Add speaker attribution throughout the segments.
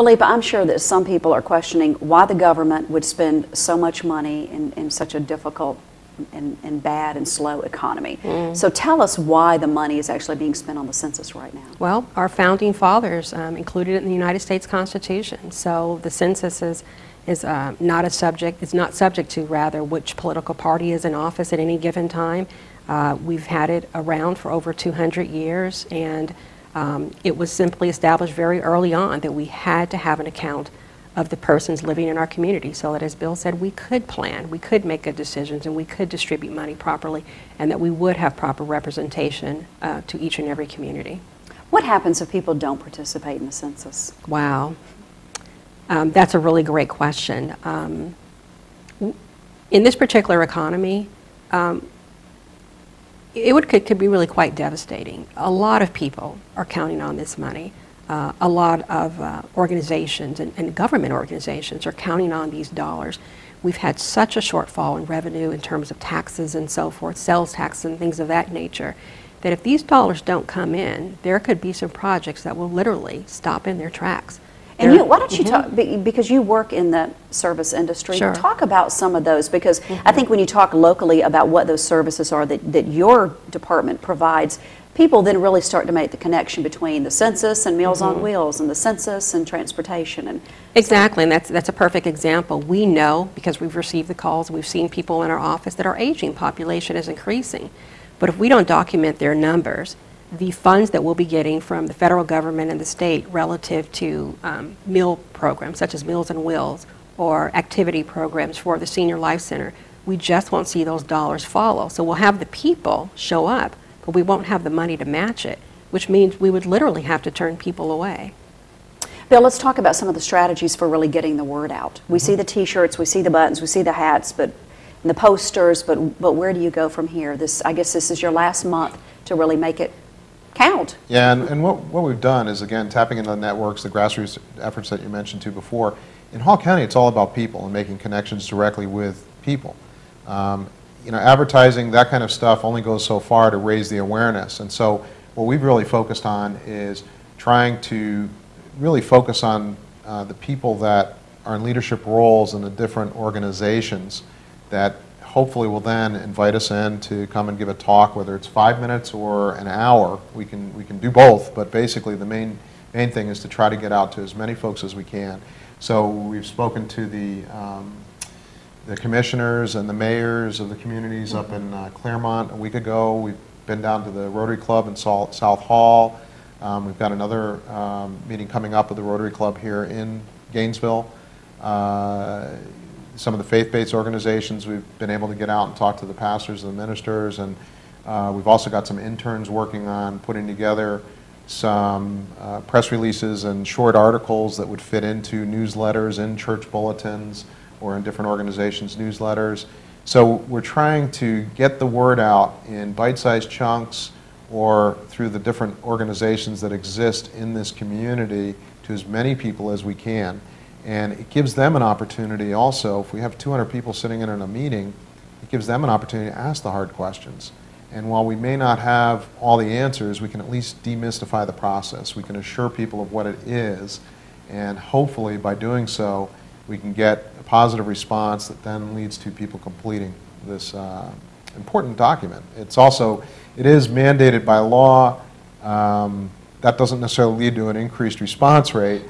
Speaker 1: Philippa, I'm sure that some people are questioning why the government would spend so much money in such a difficult and bad and slow economy. So tell us why the money is actually being spent on the census right now.
Speaker 2: Well, our founding fathers included it in the United States Constitution. So the census is not a subject, it's not subject to rather which political party is in office at any given time. We've had it around for over 200 years, and it was simply established very early on that we had to have an account of the persons living in our community, so that, as Bill said, we could plan, we could make good decisions, and we could distribute money properly, and that we would have proper representation to each and every community.
Speaker 1: What happens if people don't participate in the census?
Speaker 2: Wow. That's a really great question. In this particular economy, could be really quite devastating. A lot of people are counting on this money. A lot of organizations and government organizations are counting on these dollars. We've had such a shortfall in revenue in terms of taxes and so forth, sales tax and things of that nature, that if these dollars don't come in, there could be some projects that will literally stop in their tracks.
Speaker 1: And why don't you talk, because you work in the service industry,
Speaker 2: Sure.
Speaker 1: talk about some of those, because I think when you talk locally about what those services are that your department provides, people then really start to make the connection between the census and Meals on Wheels, and the census and transportation. And
Speaker 2: exactly, and that's a perfect example. We know, because we've received the calls, we've seen people in our office, that our aging population is increasing. But if we don't document their numbers, the funds that we'll be getting from the federal government and the state relative to meal programs such as Meals on Wheels or activity programs for the Senior Life Center, we just won't see those dollars follow. So we'll have the people show up, but we won't have the money to match it, which means we would literally have to turn people away.
Speaker 1: Bill, let's talk about some of the strategies for really getting the word out. We see the t-shirts, we see the buttons, we see the hats, and the posters, but where do you go from here? I guess this is your last month to really make it count.
Speaker 3: Yeah, and what we've done is, again, tapping into the networks, the grassroots efforts that you mentioned to before. In Hall County, it's all about people and making connections directly with people. Advertising, that kind of stuff only goes so far to raise the awareness. And so what we've really focused on is trying to really focus on the people that are in leadership roles in the different organizations that hopefully will then invite us in to come and give a talk, whether it's 5 minutes or an hour. We can do both, but basically the main thing is to try to get out to as many folks as we can. So we've spoken to the commissioners and the mayors of the communities up in Claremont a week ago. We've been down to the Rotary Club in South Hall. We've got another meeting coming up with the Rotary Club here in Gainesville. Some of the faith-based organizations, we've been able to get out and talk to the pastors and the ministers, and we've also got some interns working on putting together some press releases and short articles that would fit into newsletters, in church bulletins, or in different organizations' newsletters. So we're trying to get the word out in bite-sized chunks or through the different organizations that exist in this community to as many people as we can. And it gives them an opportunity also, if we have 200 people sitting in a meeting, it gives them an opportunity to ask the hard questions. And while we may not have all the answers, we can at least demystify the process. We can assure people of what it is, and hopefully by doing so, we can get a positive response that then leads to people completing this important document. It is mandated by law. That doesn't necessarily lead to an increased response rate,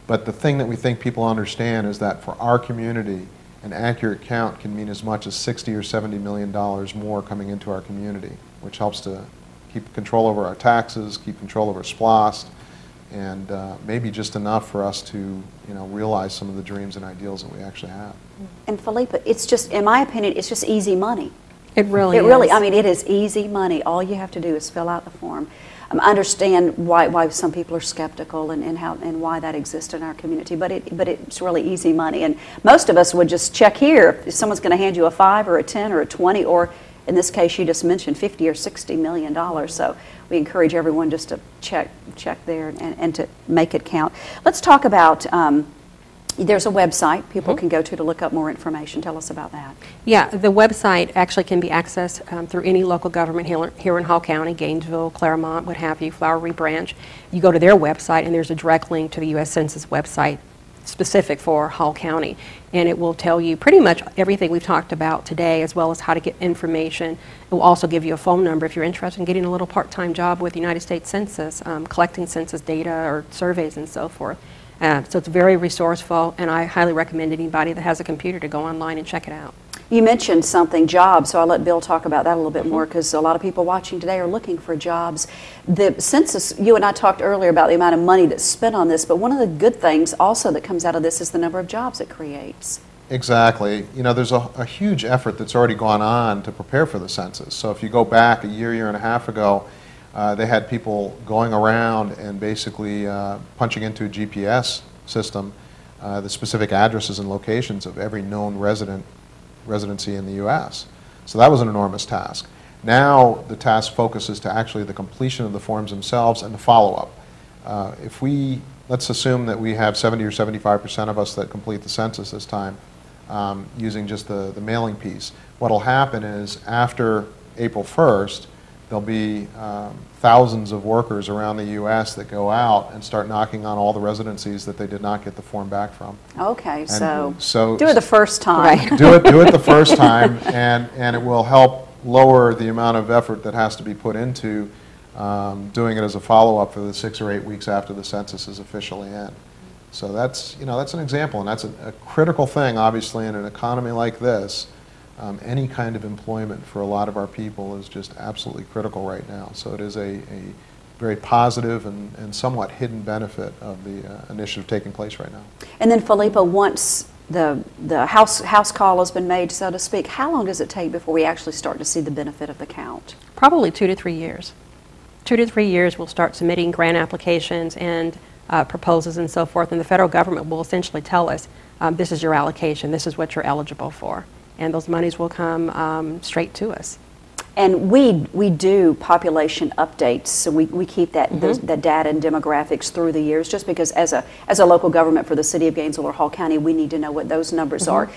Speaker 3: but the thing that we think people understand is that for our community, an accurate count can mean as much as $60 or $70 million more coming into our community, which helps to keep control over our taxes, keep control over SPLOST, and maybe just enough for us to realize some of the dreams and ideals that we actually have.
Speaker 1: And Philippa, it's just, in my opinion, it's just easy money.
Speaker 2: It really is.
Speaker 1: I mean, it is easy money. All you have to do is fill out the form. Understand why some people are skeptical and why that exists in our community, but it's really easy money. And most of us would just check here if someone's going to hand you a 5 or a 10 or a 20, or in this case you just mentioned $50 or $60 million. So we encourage everyone just to check there and to make it count. Let's talk about There's a website people can go to look up more information. Tell us about that.
Speaker 2: Yeah, the website actually can be accessed through any local government here in Hall County, Gainesville, Claremont, what have you, Flowery Branch. You go to their website and there's a direct link to the U.S. Census website specific for Hall County, and it will tell you pretty much everything we've talked about today, as well as how to get information. It will also give you a phone number if you're interested in getting a little part-time job with the United States Census, collecting census data or surveys and so forth. So it's very resourceful, and I highly recommend anybody that has a computer to go online and check it out.
Speaker 1: You mentioned something, jobs, so I'll let Bill talk about that a little bit more, because a lot of people watching today are looking for jobs. The census, you and I talked earlier about the amount of money that's spent on this, but one of the good things also that comes out of this is the number of jobs it creates.
Speaker 3: Exactly. You know, there's a huge effort that's already gone on to prepare for the census. So if you go back a year and a half ago, they had people going around and basically punching into a GPS system the specific addresses and locations of every known residency in the U.S. So that was an enormous task. Now the task focuses to actually the completion of the forms themselves and the follow-up. Let's assume that we have 70 or 75% of us that complete the census this time using just the mailing piece. What will happen is after April 1st, there'll be thousands of workers around the U.S. that go out and start knocking on all the residencies that they did not get the form back from.
Speaker 1: Okay,
Speaker 3: so
Speaker 1: do it the first time.
Speaker 2: Right.
Speaker 3: do it the first time, and it will help lower the amount of effort that has to be put into doing it as a follow-up for the 6 or 8 weeks after the census is officially in. So that's an example, and that's a critical thing, obviously, in an economy like this. Any kind of employment for a lot of our people is just absolutely critical right now. So it is a very positive and somewhat hidden benefit of the initiative taking place right now.
Speaker 1: And then, Philippa, once the house call has been made, so to speak, how long does it take before we actually start to see the benefit of the count?
Speaker 2: Probably 2 to 3 years. 2 to 3 years we'll start submitting grant applications and proposals and so forth, and the federal government will essentially tell us, this is your allocation, this is what you're eligible for. And those monies will come straight to us.
Speaker 1: And we do population updates, so we keep that that data and demographics through the years, just because as a local government for the city of Gainesville or Hall County, we need to know what those numbers are.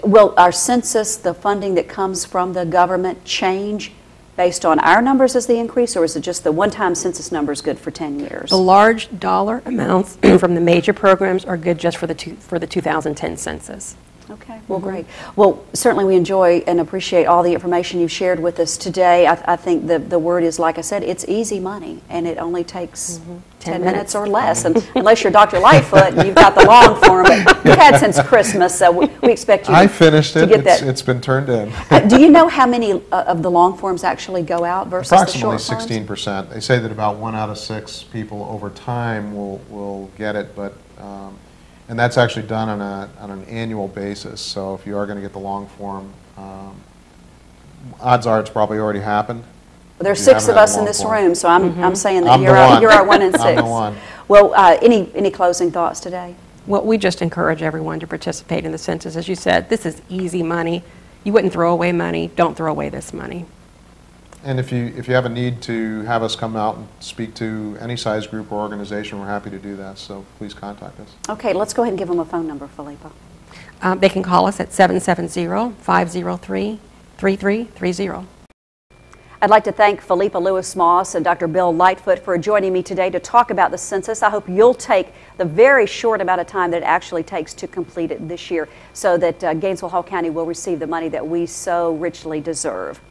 Speaker 1: Will our census, the funding that comes from the government, change based on our numbers as the increase, or is it just the one-time census numbers good for 10 years?
Speaker 2: The large dollar amounts from the major programs are good just for the 2010 census.
Speaker 1: Okay, well, great. Well, certainly we enjoy and appreciate all the information you've shared with us today. I think the word is, like I said, it's easy money, and it only takes 10 minutes or less, and unless you're Dr. Lightfoot and you've got the long form, but you've had since Christmas, so we expect you
Speaker 3: I finished it.
Speaker 1: get that.
Speaker 3: It's been turned in.
Speaker 1: Do you know how many of the long forms actually go out versus the short forms?
Speaker 3: Approximately 16%. They say that about 1 out of 6 people over time will get it, but and that's actually done on an annual basis. So if you are going to get the long form, odds are it's probably already happened.
Speaker 1: Well, there's 6 of us in this room, so I'm saying that
Speaker 3: I'm
Speaker 1: you're our 1 in 6.
Speaker 3: I'm the one.
Speaker 1: Well, any closing thoughts today?
Speaker 2: Well, we just encourage everyone to participate in the census. As you said, this is easy money. You wouldn't throw away money. Don't throw away this money.
Speaker 3: And if you have a need to have us come out and speak to any size group or organization, we're happy to do that. So please contact us.
Speaker 1: Okay, let's go ahead and give them a phone number, Philippa.
Speaker 2: They can call us at 770-503-3330.
Speaker 1: I'd like to thank Philippa Lewis-Moss and Dr. Bill Lightfoot for joining me today to talk about the census. I hope you'll take the very short amount of time that it actually takes to complete it this year, so that Gainesville Hall County will receive the money that we so richly deserve.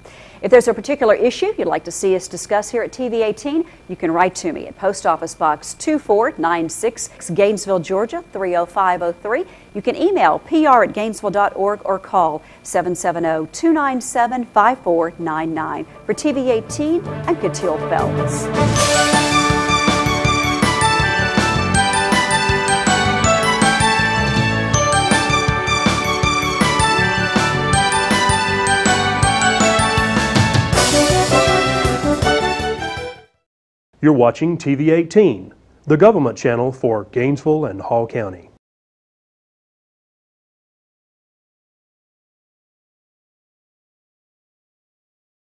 Speaker 1: If there's a particular issue you'd like to see us discuss here at TV18, you can write to me at Post Office Box 2496, Gainesville, Georgia 30503. You can email pr@gainesville.org or call 770-297-5499. For TV18, I'm Katil Phelps.
Speaker 4: You're watching TV18, the government channel for Gainesville and Hall County.